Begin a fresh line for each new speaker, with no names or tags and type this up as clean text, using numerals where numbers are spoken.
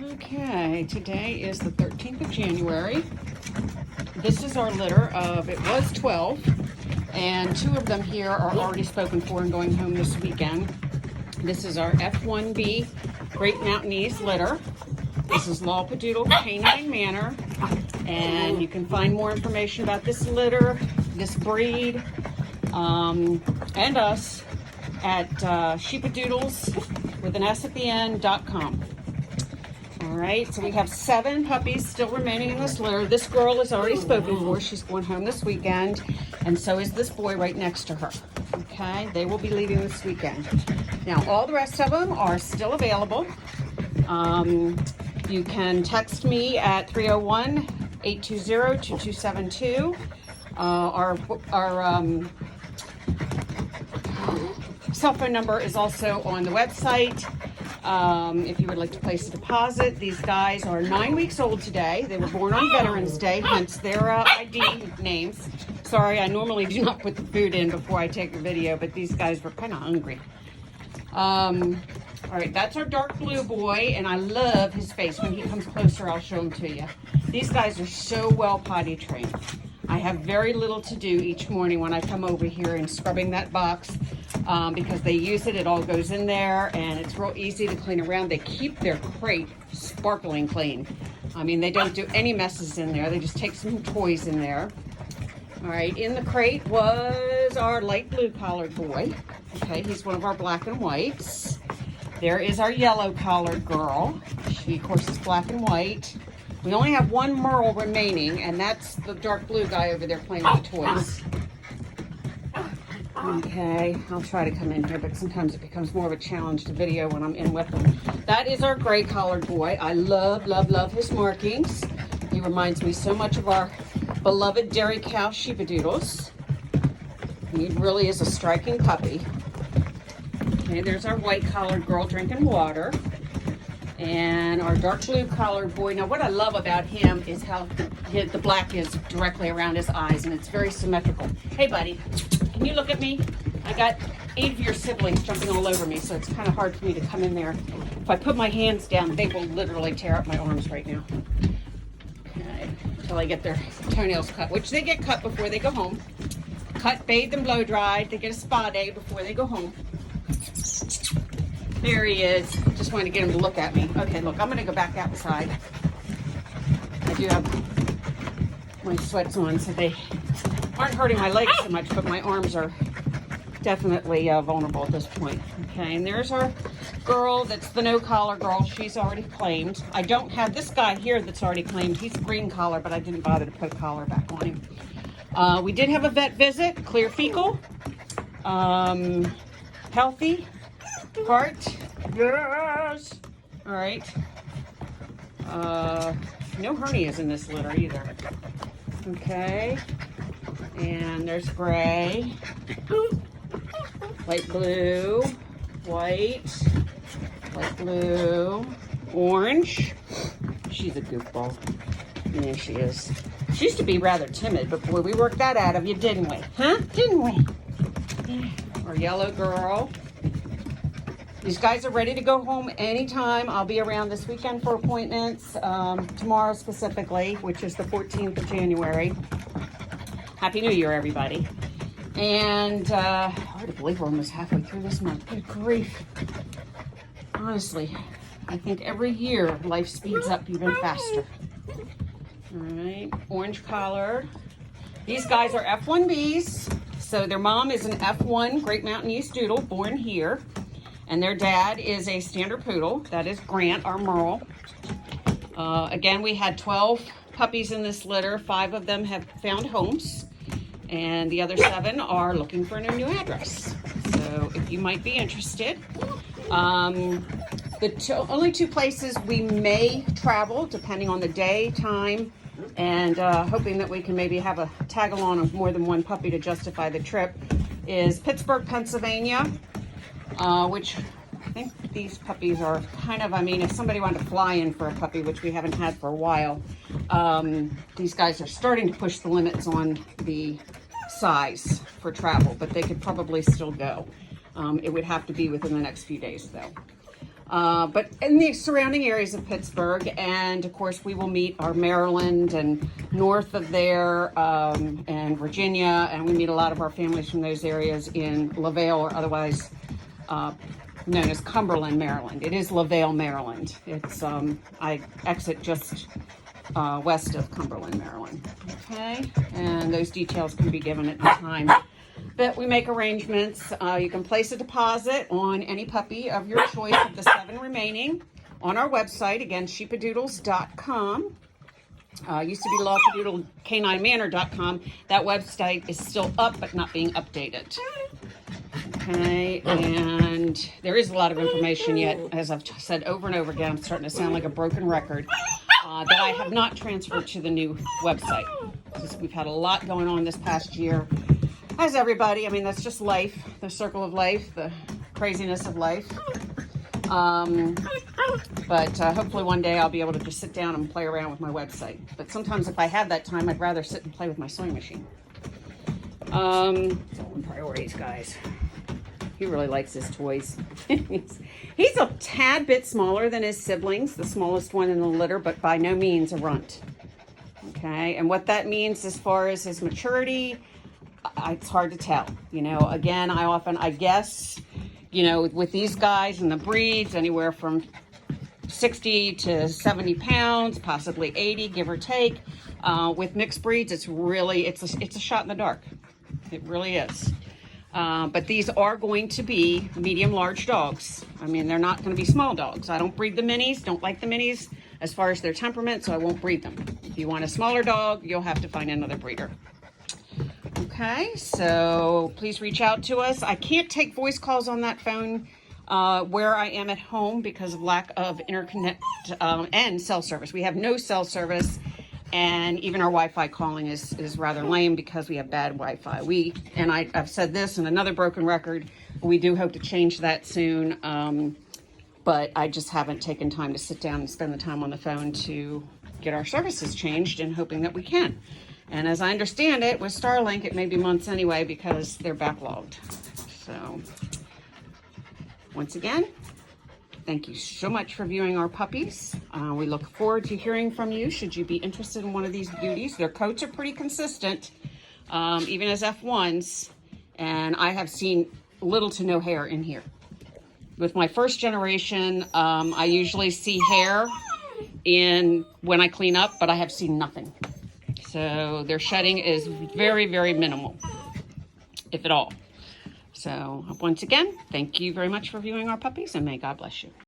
Okay, today is the 13th of January. This is our litter of, it was 12, and 2 of them here are already spoken for and going home this weekend. This is our F1B Great Mountainees litter. This is Doodle Canine Manor, and you can find more information about this litter, this breed, and us at sheepadoodles with an S at the end.com. All right, so we have 7 puppies still remaining in this litter. This girl is already spoken for. She's going home this weekend, and so is this boy right next to her. Okay, they will be leaving this weekend. Now, all the rest of them are still available. You can text me at 301-820-2272. Our cell phone number is also on the website. If you would like to place a deposit. These guys are 9 weeks old today. They were born on Veterans Day, hence their ID names. Sorry, I normally do not put the food in before I take the video, but these guys were kind of hungry. All right, that's our dark blue boy, and I love his face. When he comes closer, I'll show him to you. These guys are so well potty trained. I have very little to do each morning when I come over here and scrubbing that box. Because they use it, it all goes in there, and it's real easy to clean around. They keep their crate sparkling clean. I mean, they don't do any messes in there. They just take some toys in there. All right, in the crate was our light blue collared boy. Okay, he's one of our black and whites. There is our yellow collared girl. She, of course, is black and white. We only have one Merle remaining, and that's the dark blue guy over there playing with the toys. Okay, I'll try to come in here, but sometimes it becomes more of a challenge to video when I'm in with them. That is our gray collared boy. I love, love, love his markings. He reminds me so much of our beloved dairy cow sheepadoodles. He really is a striking puppy. Okay, there's our white collared girl drinking water. And our dark blue collared boy. Now, what I love about him is how the black is directly around his eyes, and it's very symmetrical. Hey, buddy. Can you look at me? I got 8 of your siblings jumping all over me, so it's kind of hard for me to come in there. If I put my hands down, they will literally tear up my arms right now. Okay, until I get their toenails cut, which they get cut before they go home. Cut, bathed, and blow dried. They get a spa day before they go home. There he is. Just wanted to get him to look at me. Okay, look, I'm going to go back outside. I do have my sweats on, so they aren't hurting my legs so much, but my arms are definitely vulnerable at this point. Okay, and there's our girl that's the no collar girl. She's already claimed. I don't have this guy here that's already claimed. He's a green collar, but I didn't bother to put a collar back on him. We did have a vet visit, clear fecal, healthy, heart, yes. All right. No hernias in this litter either. Okay. And there's gray, light blue, white, light blue, orange. She's a goofball. Yeah, she is. She used to be rather timid, but boy, we worked that out of you, didn't we? Huh? Didn't we? Yeah. Our yellow girl. These guys are ready to go home anytime. I'll be around this weekend for appointments, tomorrow specifically, which is the 14th of January. Happy New Year, everybody. And hard to believe we're almost halfway through this month. Good grief. Honestly, I think every year life speeds up even faster. All right, orange collar. These guys are F1Bs. So their mom is an F1 Great Mountainees Doodle, born here. And their dad is a standard poodle. That is Grant, our Merle. Again, we had 12 puppies in this litter. 5 of them have found homes, and the other 7 are looking for a new address. So if you might be interested, the only 2 places we may travel, depending on the day, time, and hoping that we can maybe have a tag along of more than 1 puppy to justify the trip, is Pittsburgh, Pennsylvania, which I think these puppies are kind of, I mean, if somebody wanted to fly in for a puppy, which we haven't had for a while, these guys are starting to push the limits on the size for travel, but they could probably still go. It would have to be within the next few days, though. but in the surrounding areas of Pittsburgh. And of course, we will meet our Maryland and north of there, and Virginia, and we meet a lot of our families from those areas in LaVale, or otherwise known as Cumberland, Maryland. It is LaVale, Maryland. It's I exit just west of Cumberland, Maryland. Okay, and those details can be given at the time that we make arrangements. You can place a deposit on any puppy of your choice of the 7 remaining on our website, again, sheepadoodles.com. Used to be lawpadoodlecaninemanor.com. That website is still up but not being updated. Okay, and there is a lot of information yet, as I've said over and over again. I'm starting to sound like a broken record, that I have not transferred to the new website. We've had a lot going on this past year, as everybody. I mean, that's just life, the circle of life, the craziness of life. But hopefully one day I'll be able to just sit down and play around with my website. But sometimes if I have that time, I'd rather sit and play with my sewing machine. It's all in priorities, guys. He really likes his toys. He's a tad bit smaller than his siblings, the smallest one in the litter, but by no means a runt. Okay, and what that means as far as his maturity, it's hard to tell. You know, again, I guess, you know, with these guys and the breeds, anywhere from 60 to 70 pounds, possibly 80, give or take. With mixed breeds, it's a shot in the dark. It really is. But these are going to be medium-large dogs. I mean, they're not going to be small dogs. I don't breed the minis, don't like the minis as far as their temperament, so I won't breed them. If you want a smaller dog, you'll have to find another breeder. Okay, so please reach out to us. I can't take voice calls on that phone where I am at home because of lack of interconnect and cell service. We have no cell service. And even our Wi-Fi calling is rather lame because we have bad Wi-Fi. I've said this in another broken record, we do hope to change that soon, but I just haven't taken time to sit down and spend the time on the phone to get our services changed, and hoping that we can. And as I understand it, with Starlink, it may be months anyway because they're backlogged. So, once again, thank you so much for viewing our puppies. We look forward to hearing from you should you be interested in one of these beauties. Their coats are pretty consistent, even as F1s, and I have seen little to no hair in here. With my first generation, I usually see hair when I clean up, but I have seen nothing. So their shedding is very, very minimal, if at all. So once again, thank you very much for viewing our puppies, and may God bless you.